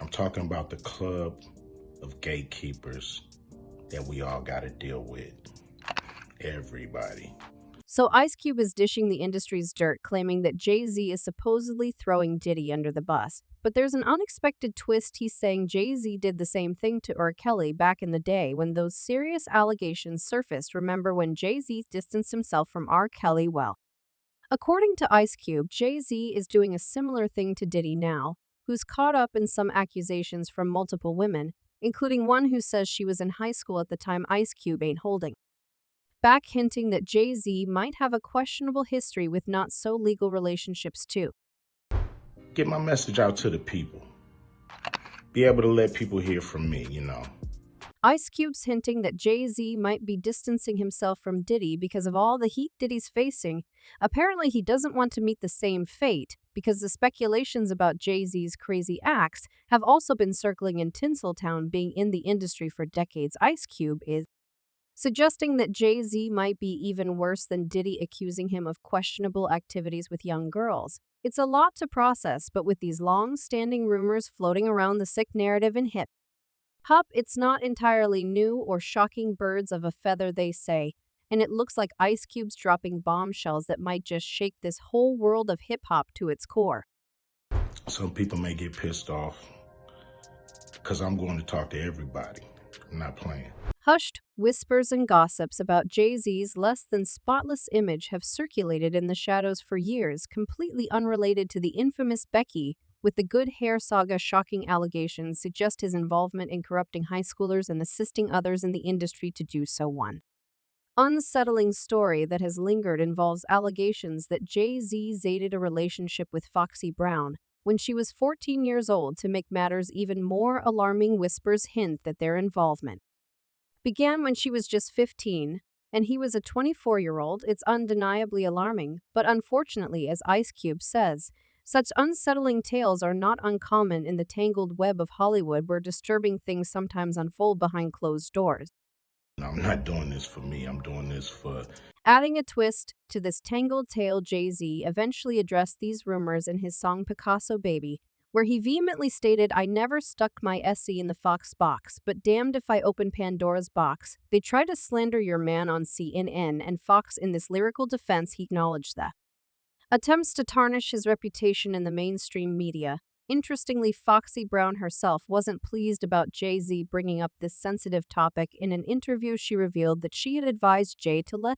I'm talking about the club of gatekeepers that we all got to deal with. Everybody. So Ice Cube is dishing the industry's dirt, claiming that Jay-Z is supposedly throwing Diddy under the bus. But there's an unexpected twist. He's saying Jay-Z did the same thing to R. Kelly back in the day when those serious allegations surfaced. Remember when Jay-Z distanced himself from R. Kelly? Well, according to Ice Cube, Jay-Z is doing a similar thing to Diddy now, who's caught up in some accusations from multiple women, including one who says she was in high school at the time Ice Cube ain't holding back, hinting that Jay-Z might have a questionable history with not-so-legal relationships too. Get my message out to the people. Be able to let people hear from me. Ice Cube's hinting that Jay-Z might be distancing himself from Diddy because of all the heat Diddy's facing. Apparently, he doesn't want to meet the same fate because the speculations about Jay-Z's crazy acts have also been circling in Tinseltown. Being in the industry for decades, Ice Cube is suggesting that Jay-Z might be even worse than Diddy, accusing him of questionable activities with young girls. It's a lot to process, but with these long-standing rumors floating around the sick narrative in hip-hop, it's not entirely new or shocking. Birds of a feather, they say, and it looks like Ice Cube's dropping bombshells that might just shake this whole world of hip-hop to its core. Some people may get pissed off because I'm going to talk to everybody. I'm not playing. Hushed whispers and gossips about Jay-Z's less-than-spotless image have circulated in the shadows for years, completely unrelated to the infamous Becky with the good hair saga. Shocking allegations suggest his involvement in corrupting high schoolers and assisting others in the industry to do so. One unsettling story that has lingered involves allegations that Jay-Z dated a relationship with Foxy Brown when she was 14 years old. To make matters even more alarming, whispers hint that their involvement began when she was just 15, and he was a 24-year-old. It's undeniably alarming, but unfortunately, as Ice Cube says, such unsettling tales are not uncommon in the tangled web of Hollywood, where disturbing things sometimes unfold behind closed doors. I'm not doing this for me. I'm doing this for... Adding a twist to this tangled tale, Jay-Z eventually addressed these rumors in his song Picasso Baby, where he vehemently stated, "I never stuck my SE in the Fox box, but damned if I open Pandora's box." They try to slander your man on CNN and Fox. In this lyrical defense, he acknowledged the attempts to tarnish his reputation in the mainstream media. Interestingly, Foxy Brown herself wasn't pleased about Jay-Z bringing up this sensitive topic. In an interview, she revealed that she had advised Jay to let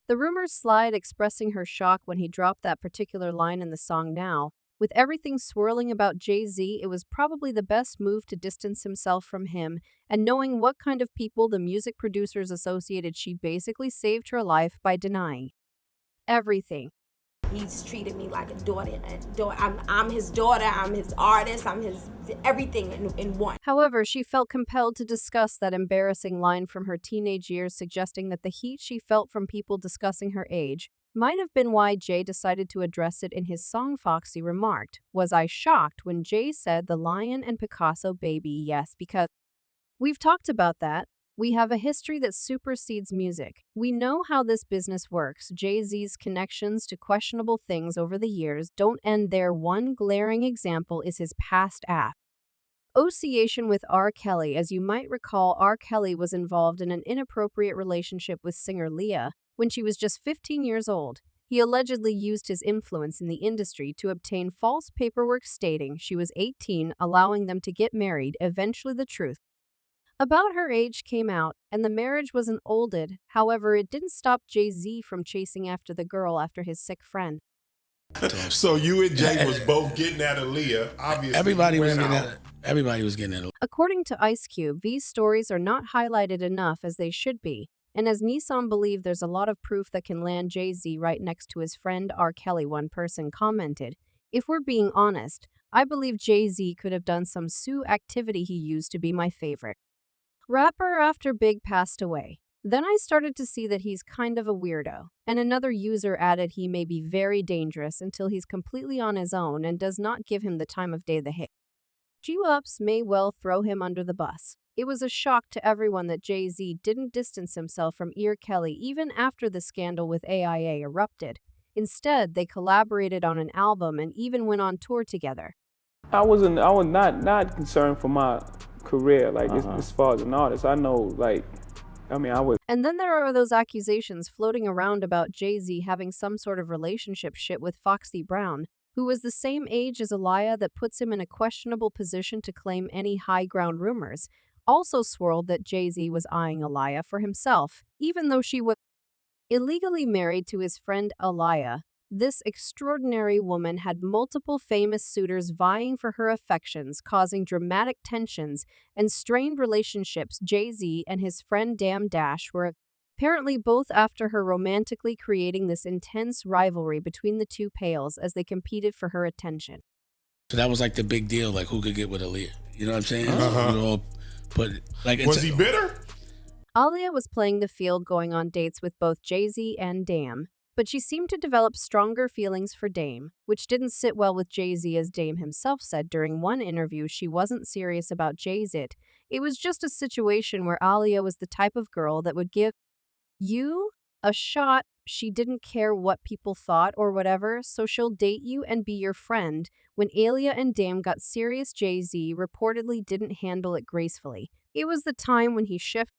the rumors slide, expressing her shock when he dropped that particular line in the song. Now, with everything swirling about Jay-Z, it was probably the best move to distance himself from him, and knowing what kind of people the music producers associated, she basically saved her life by denying everything. He's treated me like a daughter. I'm his daughter, I'm his artist, I'm his everything in one. However, she felt compelled to discuss that embarrassing line from her teenage years, suggesting that the heat she felt from people discussing her age might have been why Jay decided to address it in his song. Foxy remarked, "Was I shocked when Jay said the lion and Picasso Baby?" Yes, because we've talked about that. We have a history that supersedes music. We know how this business works. Jay-Z's connections to questionable things over the years don't end there. One glaring example is his past association with R. Kelly. As you might recall, R. Kelly was involved in an inappropriate relationship with singer Aaliyah when she was just 15 years old. He allegedly used his influence in the industry to obtain false paperwork stating she was 18, allowing them to get married. Eventually, the truth about her age came out, and the marriage was annulled. However, it didn't stop Jay-Z from chasing after the girl after his sick friend. So you and Jay was both getting at Aaliyah. Obviously, everybody was getting at. According to Ice Cube, these stories are not highlighted enough as they should be. And as Nissan believe there's a lot of proof that can land Jay-Z right next to his friend R. Kelly. One person commented, "If we're being honest, I believe Jay-Z could have done some activity he used to be my favorite rapper after Big passed away. Then I started to see that he's kind of a weirdo." And another user added, "He may be very dangerous until he's completely on his own and does not give him the time of day." The hit-ups may well throw him under the bus. It was a shock to everyone that Jay-Z didn't distance himself from R. Kelly even after the scandal with AIA erupted. Instead, they collaborated on an album and even went on tour together. I was not concerned for my career, like as far as an artist. I know, like, I mean, I was. And then there are those accusations floating around about Jay-Z having some sort of relationship shit with Foxy Brown, who was the same age as Aaliyah, that puts him in a questionable position to claim any high ground rumors. Also swirled that Jay-Z was eyeing Aaliyah for himself, even though she was illegally married to his friend Aaliyah. This extraordinary woman had multiple famous suitors vying for her affections, causing dramatic tensions and strained relationships. Jay-Z and his friend Dame Dash were apparently both after her, romantically creating this intense rivalry between the two pales as they competed for her attention. So that was like the big deal, like who could get with Aaliyah. You know what I'm saying? We'd all put, like, Was he bitter? Aaliyah was playing the field, going on dates with both Jay-Z and Dame, but she seemed to develop stronger feelings for Dame, which didn't sit well with Jay-Z, as Dame himself said during one interview she wasn't serious about Jay-Z. It was just a situation where Aaliyah was the type of girl that would give you a shot. She didn't care what people thought or whatever, so she'll date you and be your friend. When Aaliyah and Dame got serious, Jay-Z reportedly didn't handle it gracefully. It was the time when he shifted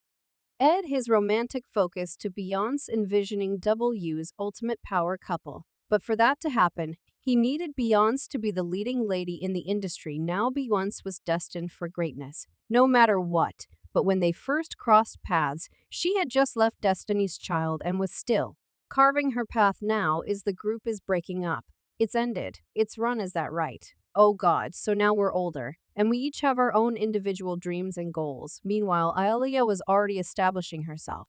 his romantic focus to Beyonce, envisioning W's ultimate power couple. But for that to happen, he needed Beyonce to be the leading lady in the industry. Now Beyonce was destined for greatness, no matter what. But when they first crossed paths, she had just left Destiny's Child and was still carving her path. Now the group is breaking up. It's ended. It's run, is that right? Oh God, so now we're older, and we each have our own individual dreams and goals. Meanwhile, Aaliyah was already establishing herself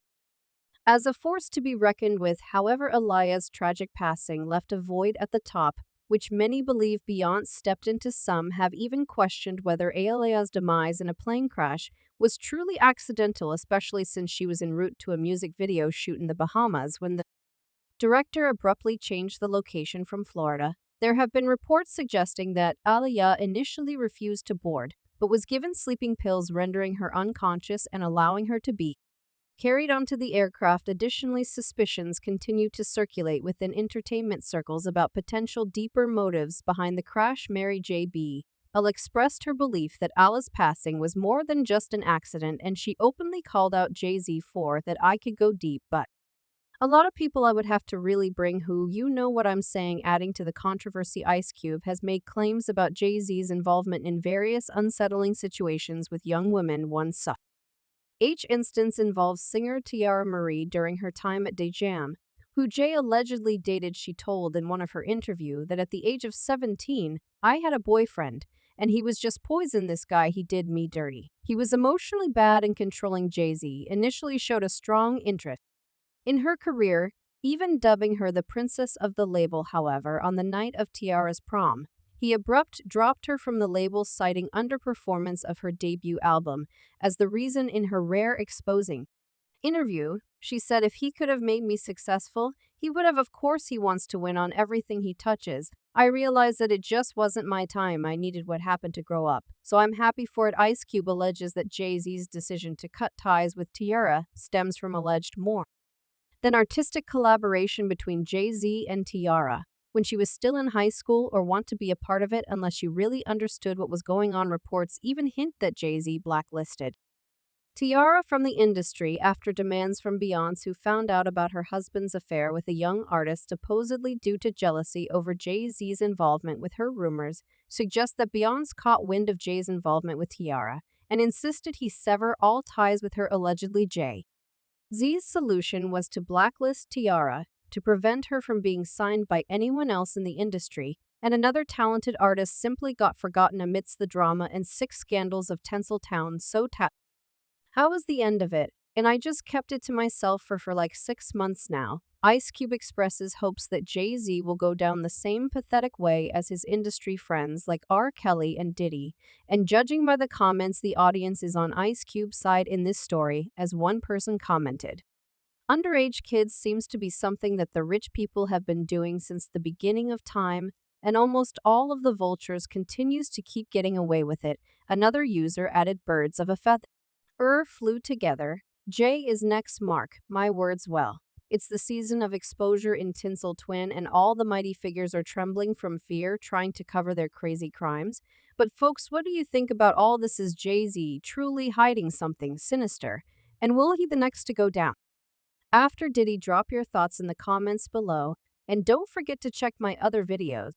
as a force to be reckoned with. However, Aaliyah's tragic passing left a void at the top, which many believe Beyonce stepped into. Some have even questioned whether Aaliyah's demise in a plane crash was truly accidental, especially since she was en route to a music video shoot in the Bahamas when the director abruptly changed the location from Florida. There have been reports suggesting that Aaliyah initially refused to board, but was given sleeping pills, rendering her unconscious and allowing her to be carried onto the aircraft. Additionally, suspicions continue to circulate within entertainment circles about potential deeper motives behind the crash. Mary J. Blige expressed her belief that Aaliyah's passing was more than just an accident, and she openly called out Jay-Z for that. I could go deep, but a lot of people I would have to really bring who, you know what I'm saying. Adding to the controversy, Ice Cube has made claims about Jay-Z's involvement in various unsettling situations with young women. One such instance involves singer Tiara Marie during her time at Day Jam, who Jay allegedly dated. She told in one of her interviews that at the age of 17, I had a boyfriend, and he was just poison. This guy, he did me dirty. He was emotionally bad and controlling. Jay-Z initially showed a strong interest in her career, even dubbing her the princess of the label. However, on the night of Tiara's prom, he abrupt dropped her from the label, citing underperformance of her debut album as the reason. In her rare exposing interview, she said, if he could have made me successful, he would have. Of course, he wants to win on everything he touches. I realized that it just wasn't my time. I needed what happened to grow up. So I'm happy for it. Ice Cube alleges that Jay-Z's decision to cut ties with Tiara stems from alleged more than artistic collaboration between Jay-Z and Tiara when she was still in high school, or want to be a part of it unless you really understood what was going on. Reports even hint that Jay-Z blacklisted Tiara from the industry after demands from Beyonce, who found out about her husband's affair with a young artist, supposedly due to jealousy over Jay-Z's involvement with her. Rumors suggest that Beyonce caught wind of Jay's involvement with Tiara and insisted he sever all ties with her. Allegedly, Jay-Z's solution was to blacklist Tiara to prevent her from being signed by anyone else in the industry, and another talented artist simply got forgotten amidst the drama and 6 scandals of Tinseltown. How was the end of it? And I just kept it to myself for like 6 months now. Ice Cube expresses hopes that Jay-Z will go down the same pathetic way as his industry friends like R. Kelly and Diddy, and judging by the comments, the audience is on Ice Cube's side in this story, as one person commented. Underage kids seems to be something that the rich people have been doing since the beginning of time, and almost all of the vultures continues to keep getting away with it. Another user added, birds of a feather flew together. Jay is next, mark my words well. It's the season of exposure in Tinsel Twin, and all the mighty figures are trembling from fear, trying to cover their crazy crimes. But folks, what do you think about all this? Is Jay-Z truly hiding something sinister? And will he the next to go down? After Diddy, drop your thoughts in the comments below, and don't forget to check my other videos.